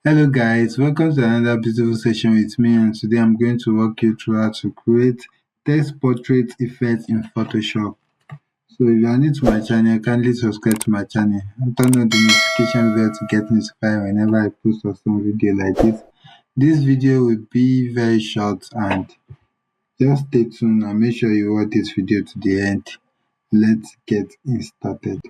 Hello guys, welcome to another beautiful session with me, and today I'm going to walk you through how to create text portrait effects in Photoshop. So if you are new to my channel, kindly subscribe to my channel and turn on the notification bell to get notified whenever I post some video like this. This video will be very short, and just stay tuned and make sure you watch this video to the end. Let's get it started.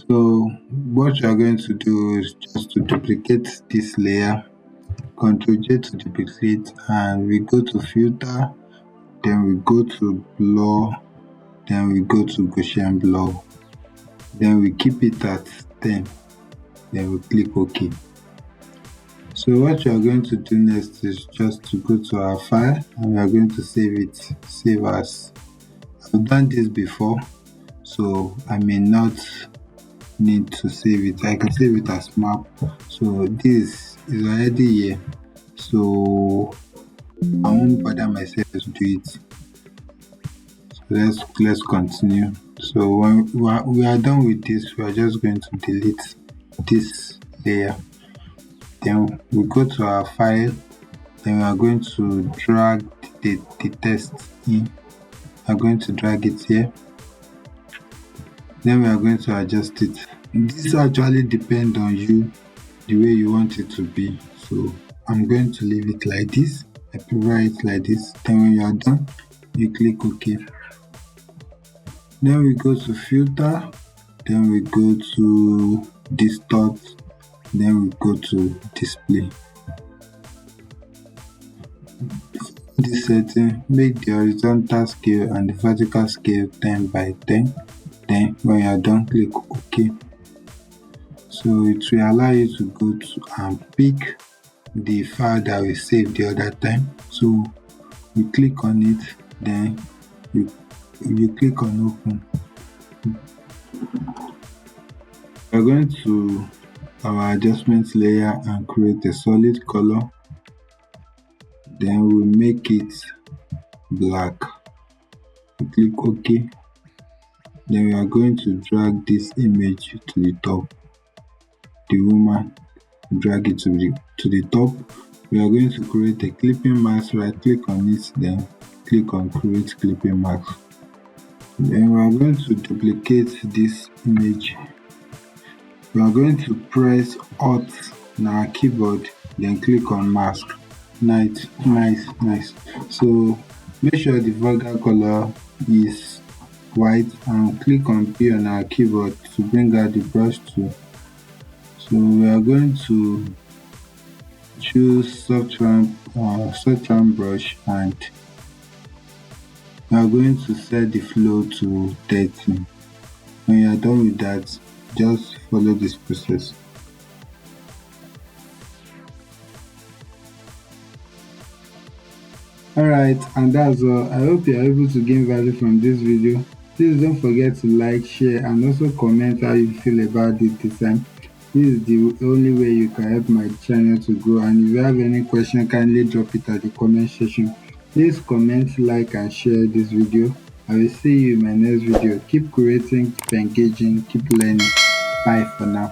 So what you are going to do is just to duplicate this layer. Ctrl J to duplicate, and we go to filter, then we go to blur, then we go to Gaussian blur, then we keep it at 10, then we click OK. So what you are going to do next is just to go to our file, and we are going to save as. I've done this before, so I may not need to save it. I can save it as map. So this is already here, so I won't bother myself to do it. So let's continue. So when we are done with this, we are just going to delete this layer. Then we go to our file. Then we are going to drag the text in. We are going to drag it here. Then we are going to adjust it. This actually depends on you, the way you want it to be. So I'm going to leave it like this. I prefer it like this. Then when you are done, you click OK. Then we go to filter, then we go to distort, then we go to display. This setting, make the horizontal scale and the vertical scale 10 by 10. Then when you are done, click OK. So it will allow you to go to and pick the file that we saved the other time. So we click on it, then you click on open. We're going to our adjustment layer and create a solid color. Then we make it black. We click OK. Then we are going to drag this image to the top. The woman, drag it to the top. We are going to create a clipping mask. Right click on it, then click on create clipping mask. Then we are going to duplicate this image. We are going to press Alt on our keyboard, then click on mask. Nice. So make sure the background color is white, and click on P on our keyboard to bring out the brush tool. So we are going to choose soft round brush, and we are going to set the flow to 30. When you are done with that, just follow this process. Alright, and that's all. I hope you are able to gain value from this video. Please don't forget to like, share, and also comment how you feel about this design. This is the only way you can help my channel to grow, and if you have any question, kindly drop it at the comment section. Please comment, like, and share this video. I will see you in my next video. Keep creating, keep engaging, keep learning. Bye for now.